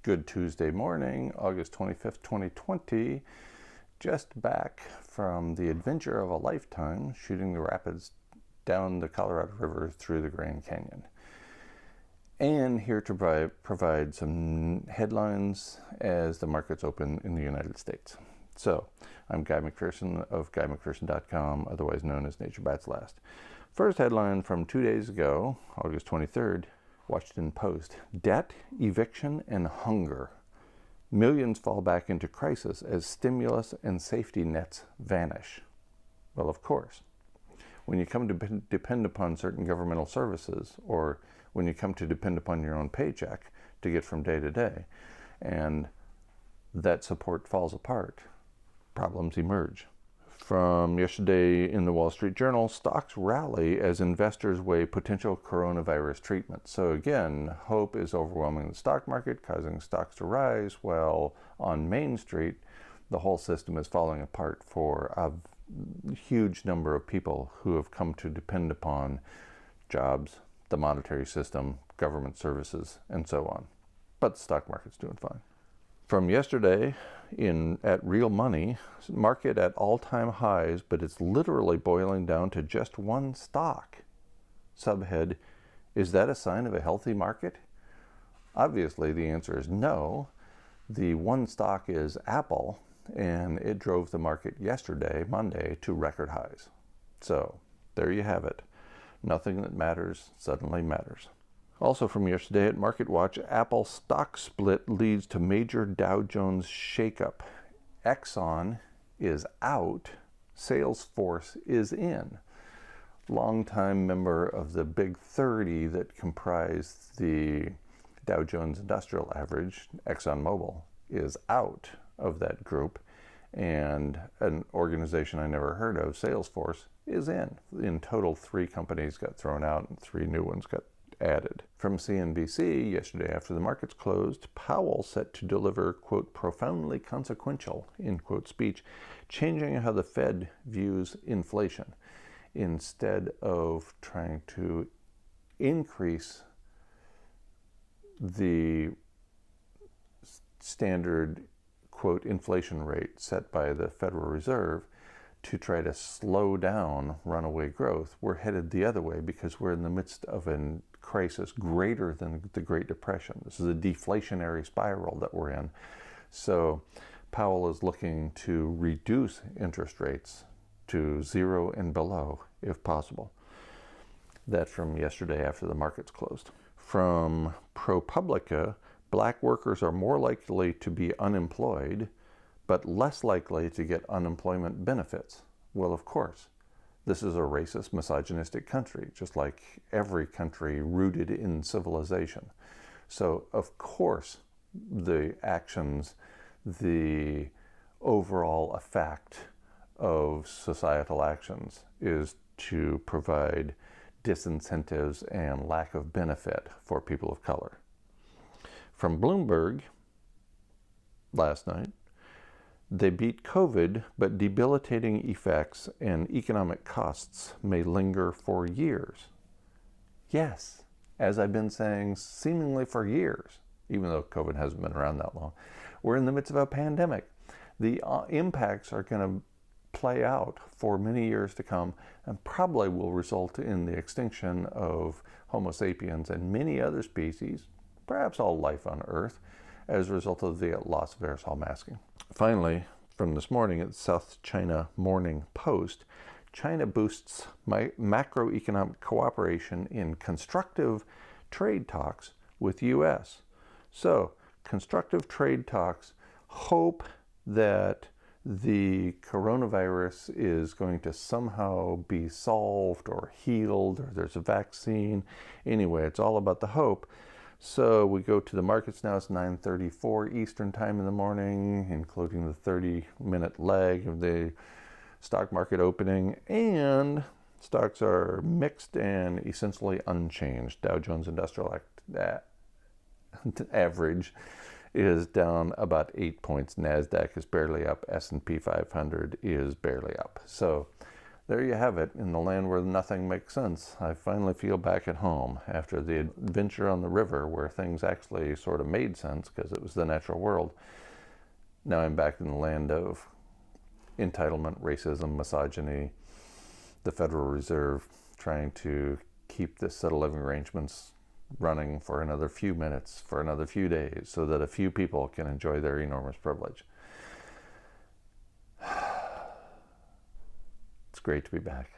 Good Tuesday morning, August 25th, 2020. Just back from the adventure of a lifetime, shooting the rapids down the Colorado River through the Grand Canyon. And here to provide some headlines as the markets open in the United States. So, I'm Guy McPherson of GuyMcPherson.com, otherwise known as Nature Bats Last. First headline from 2 days ago, August 23rd, Washington Post. Debt, eviction, and hunger. Millions fall back into crisis as stimulus and safety nets vanish. Well, of course. When you come to depend upon certain governmental services, or when you come to depend upon your own paycheck to get from day to day, and that support falls apart, problems emerge. From yesterday in the Wall Street Journal, stocks rally as investors weigh potential coronavirus treatment. So again, hope is overwhelming the stock market, causing stocks to rise, while on Main Street, the whole system is falling apart for a huge number of people who have come to depend upon jobs, the monetary system, government services, and so on. But the stock market's doing fine. From yesterday, at real money, market at all-time highs, but it's literally boiling down to just one stock. Subhead, is that a sign of a healthy market? Obviously, the answer is no. The one stock is Apple, and it drove the market yesterday, Monday, to record highs. So, there you have it. Nothing that matters suddenly matters. Also from yesterday at MarketWatch, Apple stock split leads to major Dow Jones shakeup. Exxon is out, Salesforce is in. Longtime member of the Big 30 that comprise the Dow Jones Industrial Average, ExxonMobil, is out of that group. And an organization I never heard of, Salesforce, is in. In total, 3 companies got thrown out and 3 new ones got added. From CNBC, yesterday after the markets closed, Powell set to deliver, quote, profoundly consequential, end quote, speech, changing how the Fed views inflation. Instead of trying to increase the standard, quote, inflation rate set by the Federal Reserve to try to slow down runaway growth, we're headed the other way because we're in the midst of a crisis greater than the Great Depression. This is a deflationary spiral that we're in. So Powell is looking to reduce interest rates to 0 and below, if possible. That from yesterday after the markets closed. From ProPublica, black workers are more likely to be unemployed, but less likely to get unemployment benefits. Well, of course. This is a racist, misogynistic country, just like every country rooted in civilization. So, of course, the actions, the overall effect of societal actions is to provide disincentives and lack of benefit for people of color. From Bloomberg last night, they beat COVID, but debilitating effects and economic costs may linger for years. Yes, as I've been saying seemingly for years, even though COVID hasn't been around that long. We're in the midst of a pandemic. The impacts are going to play out for many years to come and probably will result in the extinction of Homo sapiens and many other species, perhaps all life on Earth, as a result of the loss of aerosol masking. Finally, from this morning at South China Morning Post, China boosts macroeconomic cooperation in constructive trade talks with U.S. So, constructive trade talks hope that the coronavirus is going to somehow be solved or healed, or there's a vaccine. Anyway, it's all about the hope. So we go to the markets now. It's 9:34 Eastern time in the morning, including the 30-minute leg of the stock market opening. And stocks are mixed and essentially unchanged. Dow Jones Industrial Average is down about 8 points. NASDAQ is barely up. S&P 500 is barely up. So There you have it, in the land where nothing makes sense. I finally feel back at home after the adventure on the river where things actually sort of made sense because it was the natural world. Now I'm back in the land of entitlement, racism, misogyny, the Federal Reserve trying to keep the set of living arrangements running for another few minutes, for another few days, so that a few people can enjoy their enormous privilege. It's great to be back.